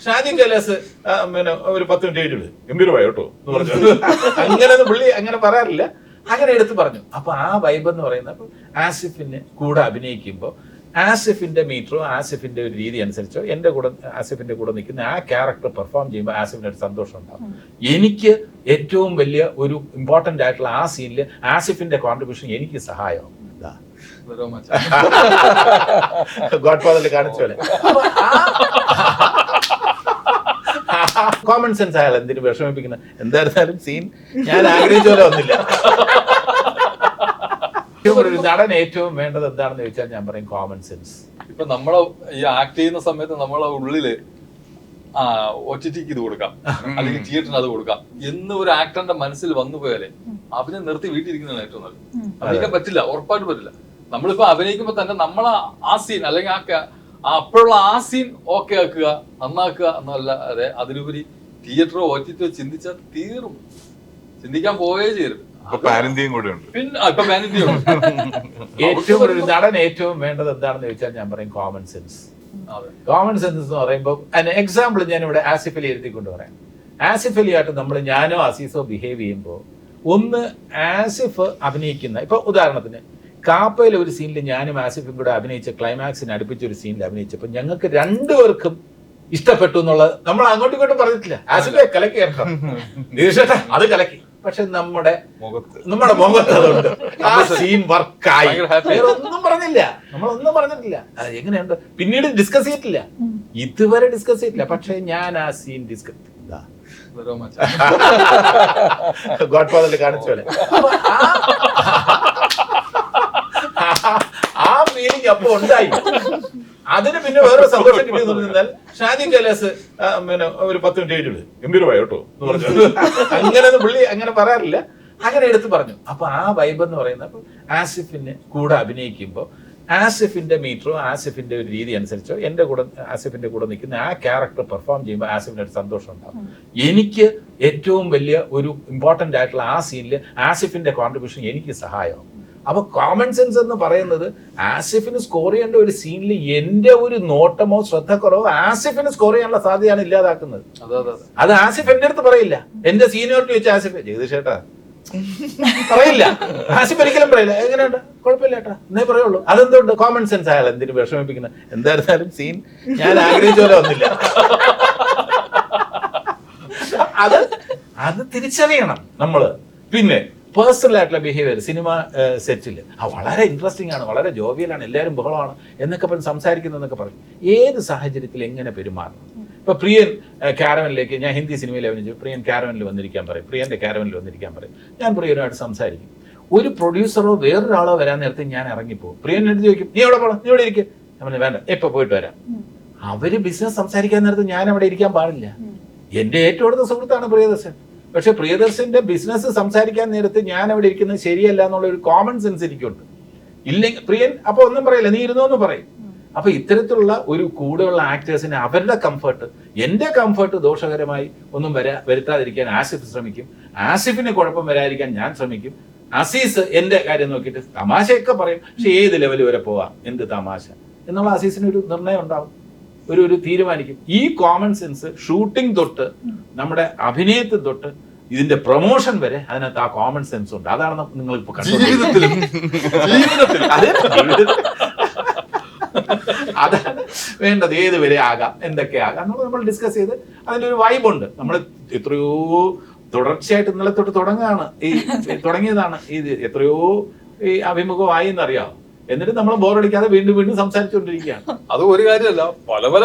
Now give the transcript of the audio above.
ഷാജി കൈലാസ് പിന്നെ ഒരു 10 മിനിറ്റ് കഴിഞ്ഞിട്ട് ഗംഭീരമായി കേട്ടോ എന്ന് പറഞ്ഞു. അങ്ങനെയൊന്നും പുള്ളി അങ്ങനെ പറയാറില്ല, അങ്ങനെ എടുത്ത് പറഞ്ഞു. അപ്പൊ ആ വൈബ് എന്ന് പറയുന്നത് അപ്പൊ ആസിഫിന് കൂടെ അഭിനയിക്കുമ്പോൾ ആസിഫിന്റെ മീറ്ററോ ആസിഫിന്റെ ഒരു രീതി അനുസരിച്ചോ എന്റെ കൂടെ ആസിഫിന്റെ കൂടെ നിൽക്കുന്ന ആ ക്യാരക്ടർ പെർഫോം ചെയ്യുമ്പോൾ ആസിഫിന് ഒരു സന്തോഷം ഉണ്ടാവും. എനിക്ക് ഏറ്റവും വലിയ ഒരു ഇമ്പോർട്ടന്റ് ആയിട്ടുള്ള ആ സീനിൽ ആസിഫിന്റെ കോൺട്രിബ്യൂഷൻ എനിക്ക് സഹായമാവും. ഗോഡ് ഫാദറിൽ കാണിച്ച പോലെ കോമൺ സെൻസ് ആയാലും എന്തിനു വിഷമിപ്പിക്കുന്നത്, എന്തായിരുന്നാലും സീൻ ഞാൻ ആഗ്രഹിച്ച പോലെ വന്നില്ല. ഒരു നടൻ ഏറ്റവും വേണ്ടത് എന്താണെന്ന് ചോദിച്ചാൽ ഞാൻ പറയും കോമൺ സെൻസ്. ഇപ്പൊ നമ്മളെ ഈ ആക്ട് ചെയ്യുന്ന സമയത്ത് നമ്മളെ ഉള്ളില് OTT-ക്ക് ഇത് കൊടുക്കാം അല്ലെങ്കിൽ തിയേറ്ററിന് അത് കൊടുക്കാം എന്ന് ഒരു ആക്ടറിന്റെ മനസ്സിൽ വന്നു പോയാലേ അഭിനയം നിർത്തി വീട്ടിലിരിക്കുന്നതാണ് ഏറ്റവും നല്ലത്. അഭിനയിക്കാൻ പറ്റില്ല, ഉറപ്പായിട്ട് പറ്റില്ല. നമ്മളിപ്പോ അഭിനയിക്കുമ്പോ തന്നെ നമ്മളെ ആ സീൻ അല്ലെങ്കിൽ അപ്പോഴുള്ള ആ സീൻ ഓക്കെ ആക്കുക, നന്നാക്കുക എന്നല്ലാതെ അതിലുപരി തിയേറ്ററോ OTT-ഓ ചിന്തിച്ചാൽ തീർന്നു. ചിന്തിക്കാൻ പോയേ ചെയ്യരുത്. പിന്നെ ഇപ്പൊ പാനിന്റിയും ഏറ്റവും ഒരു നടൻ ഏറ്റവും വേണ്ടത് എന്താണെന്ന് ചോദിച്ചാൽ ഞാൻ പറയും കോമൺ സെൻസ്. കോമൺ സെൻസ് എന്ന് പറയുമ്പോൾ എക്സാമ്പിൾ ഞാൻ ഇവിടെ ആസിഫ് അലി എഴുതിക്കൊണ്ട് പറയാം. ആസിഫ് അലി ആയിട്ട് ഞാനോ അസീസോ ബിഹേവ് ചെയ്യുമ്പോൾ ഒന്ന് ആസിഫ് അഭിനയിക്കുന്ന ഇപ്പൊ ഉദാഹരണത്തിന് കാപ്പയിൽ ഒരു സീനിൽ ഞാനും ആസിഫും കൂടെ അഭിനയിച്ച ക്ലൈമാക്സിന് അടുപ്പിച്ച ഒരു സീനിൽ അഭിനയിച്ചപ്പോൾ ഞങ്ങൾക്ക് രണ്ടുപേർക്കും ഇഷ്ടപ്പെട്ടു എന്നുള്ളത് നമ്മൾ അങ്ങോട്ടും ഇങ്ങോട്ടും പറഞ്ഞിട്ടില്ല. ആസിഫെ കലക്കി കേട്ടോ, തീർച്ചയായിട്ടും അത് കലക്കി. പക്ഷെ നമ്മുടെ മുഖത്ത് അതുകൊണ്ട് ആ സീൻ വർക്കായി. ഒന്നും പറഞ്ഞില്ല, നമ്മളൊന്നും പറഞ്ഞിട്ടില്ല. എങ്ങനെയുണ്ട് പിന്നീട് ഡിസ്കസ് ചെയ്തിട്ടില്ല, ഇതുവരെ ഡിസ്കസ് ചെയ്തിട്ടില്ല. പക്ഷെ ഞാൻ ആ സീൻ ഡിസ്കസ് ഗോഡ് ഫാദറിൽ കാണിച്ച പോലെ ആ ഫീലിംഗ് അപ്പൊ ഉണ്ടായി. അതിന് പിന്നെ വേറെ സന്തോഷം കിട്ടിയെന്ന് പറഞ്ഞാൽ ഷാജി കൈലാസ് പിന്നെ ഒരു 10 മിനിറ്റ് കഴിഞ്ഞിട്ട് ഗംഭീരമായി കേട്ടോ എന്ന് പറഞ്ഞു. അങ്ങനെയൊന്നും പുള്ളി അങ്ങനെ പറയാറില്ല, അങ്ങനെ എടുത്ത് പറഞ്ഞു. അപ്പൊ ആ വൈബ് എന്ന് പറയുന്നത് അപ്പൊ ആസിഫിന് കൂടെ അഭിനയിക്കുമ്പോൾ ആസിഫിന്റെ മീറ്ററോ ആസിഫിന്റെ ഒരു രീതി അനുസരിച്ചോ എന്റെ കൂടെ ആസിഫിന്റെ കൂടെ നിൽക്കുന്ന ആ ക്യാരക്ടർ പെർഫോം ചെയ്യുമ്പോൾ ആസിഫിന് ഒരു സന്തോഷം ഉണ്ടാവും. എനിക്ക് ഏറ്റവും വലിയ ഒരു ഇമ്പോർട്ടന്റ് ആയിട്ടുള്ള ആ സീനിൽ ആസിഫിന്റെ കോൺട്രിബ്യൂഷൻ എനിക്ക് സഹായമാവും. അപ്പൊ കോമൺ സെൻസ് എന്ന് പറയുന്നത് ആസിഫിന് സ്കോർ ചെയ്യേണ്ട ഒരു സീനിൽ എന്റെ ഒരു നോട്ടമോ ശ്രദ്ധക്കുറവോ ആസിഫിന് സ്കോർ ചെയ്യാനുള്ള സാധ്യതയാണ് ഇല്ലാതാക്കുന്നത്. അത് ആസിഫ് എന്റെ അടുത്ത് പറയില്ല. എന്റെ സീനിയോറിറ്റി വെച്ച് ആസിഫ് ജഗദീഷ് ചേട്ടാ പറയില്ല, ആസിഫ് ഒരിക്കലും പറയില്ല. എങ്ങനെയുണ്ട്, കുഴപ്പമില്ല ഏട്ടാ എന്നേ പറയുള്ളൂ. അതെന്തുകൊണ്ട് കോമൺ സെൻസ് ആയാലും എന്തിനു വിഷമിപ്പിക്കുന്നത്, എന്തായിരുന്നാലും സീൻ ഞാൻ ആഗ്രഹിച്ച പോലെ വന്നില്ല. അത് തിരിച്ചറിയണം നമ്മള്. പിന്നെ പേഴ്സണൽ ആയിട്ടുള്ള ബിഹേവിയർ സിനിമ സെറ്റിൽ വളരെ ഇൻട്രസ്റ്റിംഗ് ആണ്, വളരെ ജോവിയലാണ്, എല്ലാവരും ബഹളമാണ് എന്നൊക്കെ പറഞ്ഞ് സംസാരിക്കുന്നതെന്നൊക്കെ പറയും. ഏത് സാഹചര്യത്തിൽ എങ്ങനെ പെരുമാറണം. ഇപ്പൊ പ്രിയൻ കാരവനിലേക്ക്, ഞാൻ ഹിന്ദി സിനിമയിൽ അഭിനയിച്ചു, പ്രിയൻ കാരവനിൽ വന്നിരിക്കാൻ പറയും, പ്രിയന്റെ കാരവനിൽ വന്നിരിക്കാൻ പറയും. ഞാൻ പ്രിയനുമായിട്ട് സംസാരിക്കും. ഒരു പ്രൊഡ്യൂസറോ വേറൊരാളോ വരാൻ നേരത്തെ ഞാൻ ഇറങ്ങിപ്പോകും. പ്രിയൻ എടുത്ത് ചോദിക്കും നീ എവിടെ പോകണം, നീ ഇവിടെ ഇരിക്കും. ഞാൻ പറഞ്ഞു വേണ്ട, എപ്പോ പോയിട്ട് വരാം. അവര് ബിസിനസ് സംസാരിക്കാൻ നേരത്തെ ഞാൻ അവിടെ ഇരിക്കാൻ പാടില്ല. എന്റെ ഏറ്റവും അടുത്ത സുഹൃത്താണ് പ്രിയദർശൻ. പക്ഷെ പ്രിയദർശന്റെ ബിസിനസ് സംസാരിക്കാൻ നേരത്ത് ഞാൻ അവിടെ ഇരിക്കുന്നത് ശരിയല്ല എന്നുള്ള ഒരു കോമൺ സെൻസ് എനിക്കുണ്ട്. ഇല്ലെങ്കിൽ പ്രിയൻ അപ്പൊ ഒന്നും പറയില്ല, നീ ഇരുന്നോന്ന് പറയും. അപ്പൊ ഇത്തരത്തിലുള്ള ഒരു കൂടെയുള്ള ആക്ടേഴ്സിന് അവരുടെ കംഫർട്ട്, എന്റെ കംഫർട്ട് ദോഷകരമായി ഒന്നും വരുത്താതിരിക്കാൻ ആസിഫ് ശ്രമിക്കും. ആസിഫിന് കുഴപ്പം വരാതിരിക്കാൻ ഞാൻ ശ്രമിക്കും. അസീസ് എന്റെ കാര്യം നോക്കിയിട്ട് തമാശയൊക്കെ പറയും, പക്ഷെ ഏത് ലെവൽ വരെ പോവാം, എന്ത് തമാശ എന്നുള്ള അസീസിന് ഒരു നിർണയം ഉണ്ടാവും, ഒരു തീരുമാനിക്കും. ഈ കോമൺ സെൻസ് ഷൂട്ടിംഗ് തൊട്ട് നമ്മുടെ അഭിനയത്തിൽ തൊട്ട് ഇതിന്റെ പ്രൊമോഷൻ വരെ അതിനകത്ത് ആ കോമൺ സെൻസ് ഉണ്ട്. അതാണ് നിങ്ങൾ ഇപ്പൊ അതാണ് വേണ്ടത്. ഏത് വരെ ആകാം, എന്തൊക്കെ ആകാം എന്നുള്ളത് നമ്മൾ ഡിസ്കസ് ചെയ്ത് അതിന്റെ ഒരു വൈബുണ്ട്. നമ്മൾ എത്രയോ തുടർച്ചയായിട്ട് ഇന്നലെ തൊട്ട് തുടങ്ങിയതാണ് ഇത്, എത്രയോ ഈ അഭിമുഖമായി എന്നറിയാം. എന്നിട്ട് നമ്മൾ ബോറടിക്കാതെ വീണ്ടും വീണ്ടും സംസാരിച്ചുകൊണ്ടിരിക്കുകയാണ്. അത് ഒരു കാര്യമല്ല, പല പല